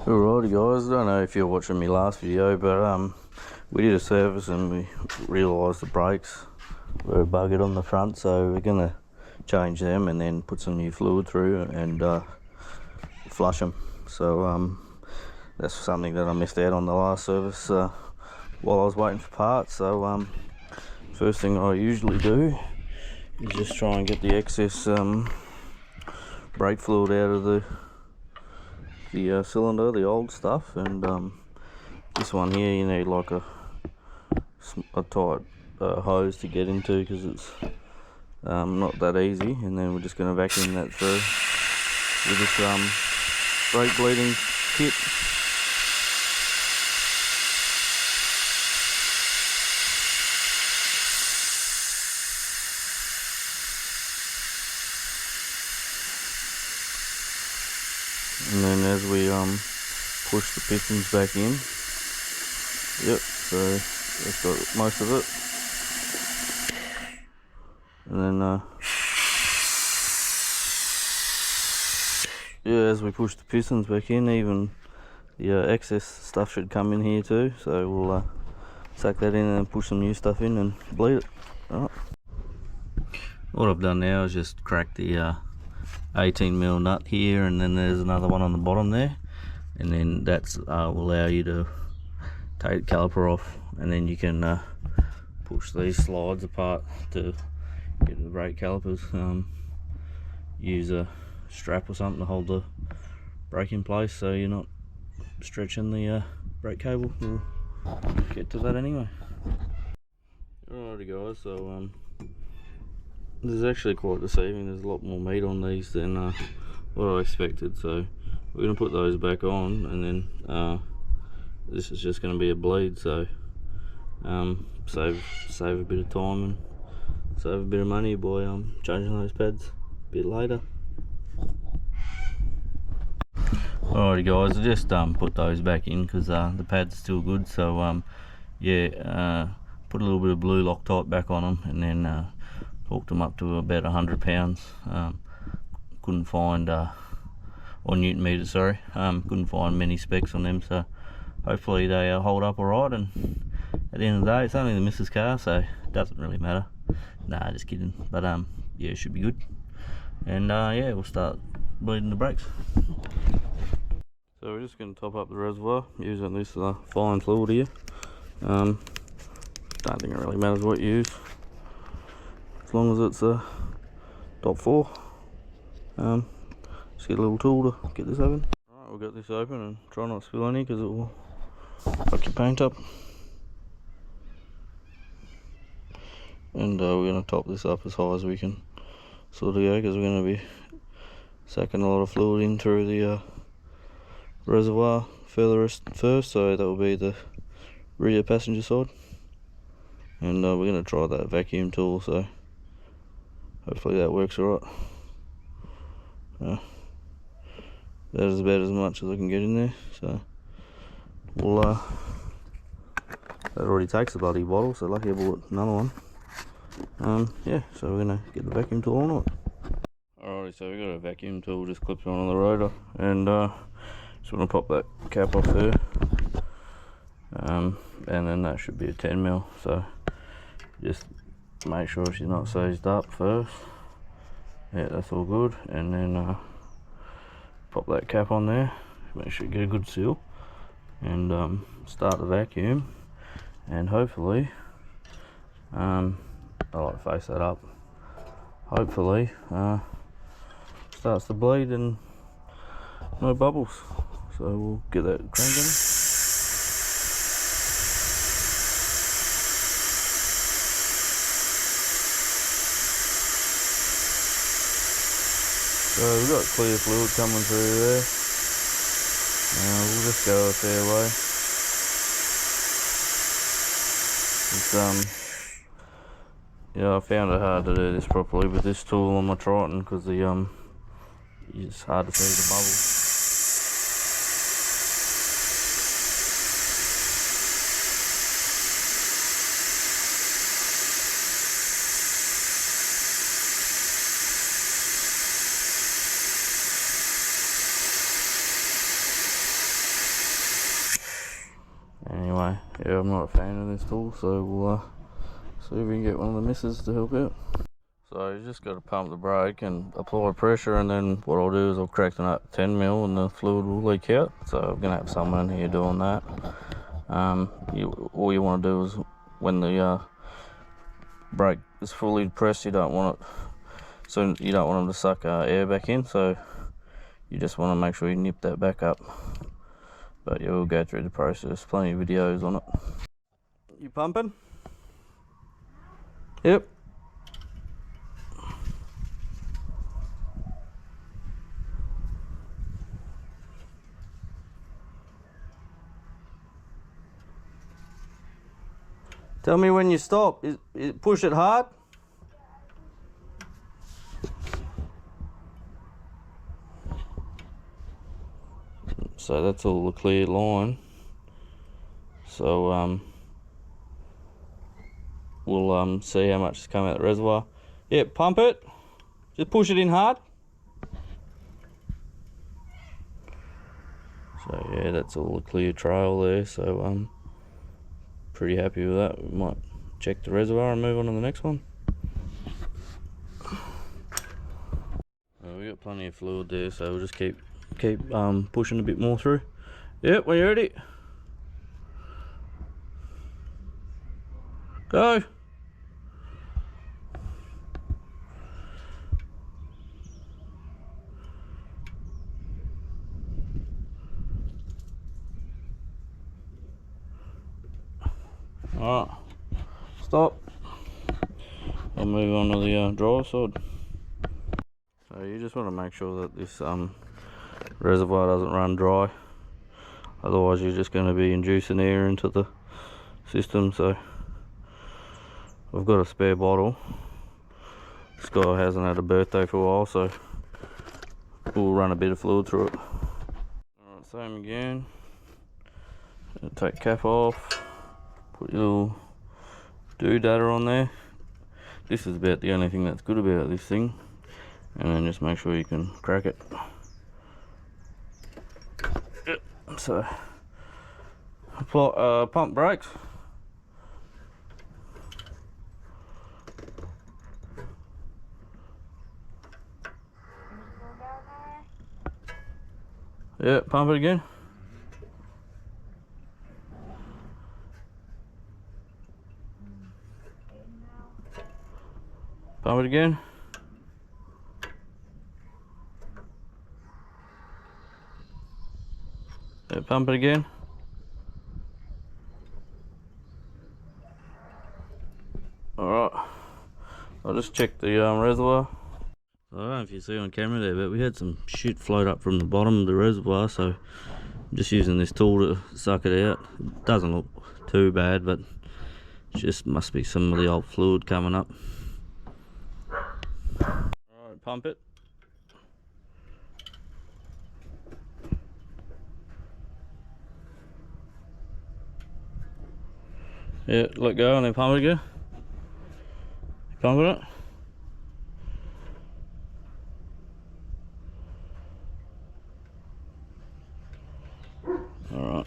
Alrighty guys, I don't know if you're watching my last video, but we did a service and we realised the brakes were buggered on the front, so we're going to change them and then put some new fluid through and flush them. So that's something that I missed out on the last service while I was waiting for parts. So first thing I usually do is just try and get the excess brake fluid out of the cylinder, the old stuff, and this one here you need like a tight hose to get into because it's not that easy, and then we're just going to vacuum that through with this brake bleeding kit. And then as we push the pistons back in, yep, so that's got most of it. And then yeah, as we push the pistons back in, even the excess stuff should come in here too, so we'll suck that in and push some new stuff in and bleed it. Alright. What I've done now is just crack the 18mm nut here, and then there's another one on the bottom there, and then that's will allow you to take the caliper off, and then you can push these slides apart to get the brake calipers. Use a strap or something to hold the brake in place so you're not stretching the brake cable. We'll get to that anyway. Alrighty guys, so this is actually quite deceiving. There's a lot more meat on these than what I expected, so we're going to put those back on, and then this is just going to be a bleed, so save a bit of time and save a bit of money by changing those pads a bit later. Alrighty guys, I just put those back in because the pads are still good, so yeah, put a little bit of blue Loctite back on them, and then hooked them up to about 100 pounds. Couldn't find or newton meters, sorry, couldn't find many specs on them, so hopefully they hold up alright. And at the end of the day, it's only the missus car, so it doesn't really matter. Nah, just kidding, but yeah, it should be good. And yeah, we'll start bleeding the brakes. So we're just going to top up the reservoir using this fine fluid here. Don't think it really matters what you use, as long as it's top 4. Just get a little tool to get this open. Alright, we'll get this open and try not to spill any because it will fuck your paint up. And we're going to top this up as high as we can sort of go, because we're going to be sacking a lot of fluid in through the reservoir furthest first, so that will be the rear passenger side. And we're going to try that vacuum tool, so hopefully that works alright. That is about as much as I can get in there, so we'll that already takes a bloody bottle, so lucky I bought another one. Yeah, so we're going to get the vacuum tool on it. Alrighty, so we've got a vacuum tool just clipped on the rotor, and just want to pop that cap off there, and then that should be a 10mm, so just make sure she's not seized up first. Yeah, that's all good, and then pop that cap on there, make sure you get a good seal, and start the vacuum, and hopefully I like to face that up, hopefully starts to bleed and no bubbles. So we'll get that cranking. So we've got clear fluid coming through there. We'll just go a fair way. It's yeah, I found it hard to do this properly with this tool on my Triton because the it's hard to see the bubbles. anyway, yeah, I'm not a fan of this tool, so we'll see if we can get one of the missus to help out. So you just got to pump the brake and apply pressure, and then what I'll do is I'll crack the nut 10 mil and the fluid will leak out. So I'm going to have someone here doing that. All you want to do is when the brake is fully pressed, you don't want it, so you don't want them to suck air back in, so you just want to make sure you nip that back up. But yeah, we'll go through the process, plenty of videos on it. You pumping? Yep. Tell me when you stop. Push it hard. So that's all the clear line. So we'll see how much has come out of the reservoir. Yeah, pump it. Just push it in hard. So yeah, that's all the clear trail there. So pretty happy with that. We might check the reservoir and move on to the next one. We got plenty of fluid there, so we'll just keep pushing a bit more through. Yep, we're ready. Go. Alright, stop. I'll move on to the drive side. So you just want to make sure that this reservoir doesn't run dry, otherwise you're just going to be inducing air into the system. So I've got a spare bottle. This guy hasn't had a birthday for a while, so we'll run a bit of fluid through it. Alright, same again. Take cap off. Put your little doodatter on there. This is about the only thing that's good about this thing. And then just make sure you can crack it. So, apply, pump brakes. Yeah, pump it again. Pump it again. Yeah, pump it again. Alright, I'll just check the reservoir. I don't know if you see on camera there, but we had some shit float up from the bottom of the reservoir, so I'm just using this tool to suck it out. It doesn't look too bad, but it just must be some of the old fluid coming up. Alright, pump it. Yeah, let go and then pump it again. Pumping it. Alright,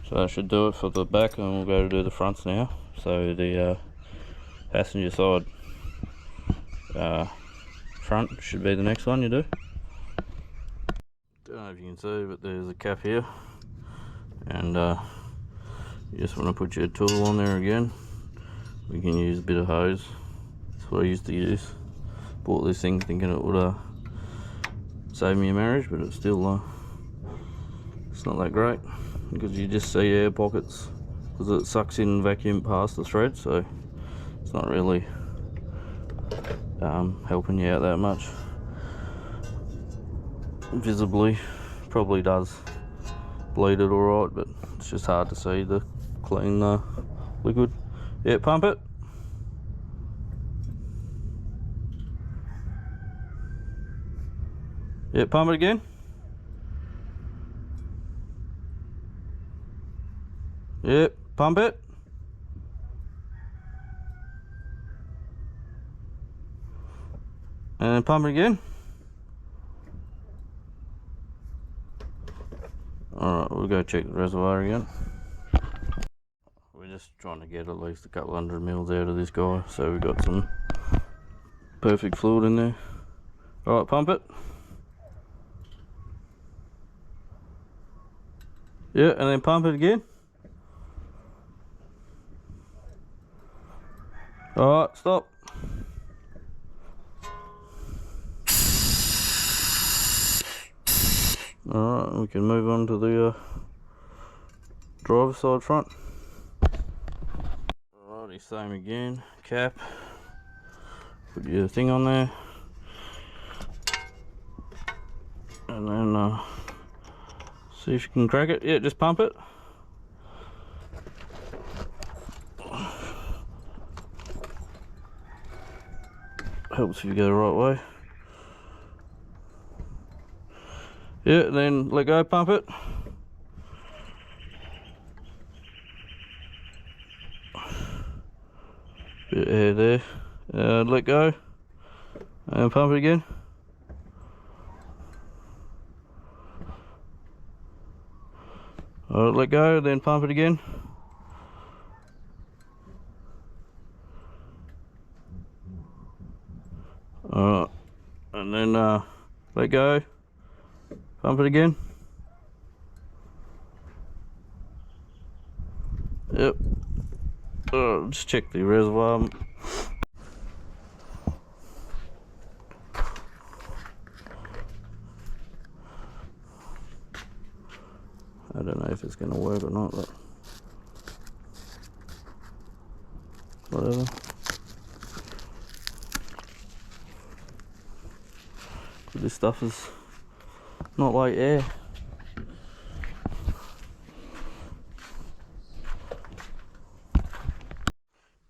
so that should do it for the back, and we'll go to do the fronts now. So the passenger side front should be the next one you do. Don't know if you can see, but there's a cap here, and you just want to put your tool on there again. We can use a bit of hose. That's what I used to use. Bought this thing thinking it would save me a marriage, but it's still it's not that great, because you just see air pockets because it sucks in vacuum past the thread, so it's not really helping you out that much. Visibly probably does bleed it alright, but it's just hard to see the clean liquid. Yeah, pump it. Yeah, pump it again. Yeah, pump it. And pump it again. Alright, we'll go check the reservoir again. just trying to get at least a couple 100 mils out of this guy, so we've got some perfect fluid in there. Alright, pump it. Yeah, and then pump it again. Alright, stop. Alright, we can move on to the driver's side front. Alrighty, same again. Cap. Put your thing on there. And then see if you can crack it. Yeah, just pump it. Helps if you go the right way. Yeah, then let go, pump it. Bit of air there. Let go. And pump it again. Alright, let go, then pump it again. Alright, and then let go, pump it again. Yep. Just check the reservoir. I don't know if it's going to work or not, but whatever. This stuff is not like air.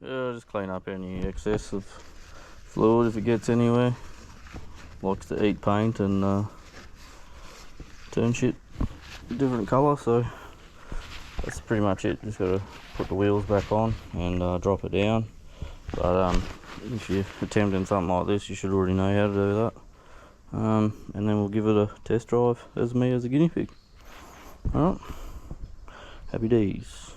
Yeah, just clean up any excess of fluid if it gets anywhere. Likes to eat paint and turn shit different colour, so that's pretty much it. Just gotta put the wheels back on and drop it down. But if you're attempting something like this, you should already know how to do that. And then we'll give it a test drive as me as a guinea pig. Alright, happy days.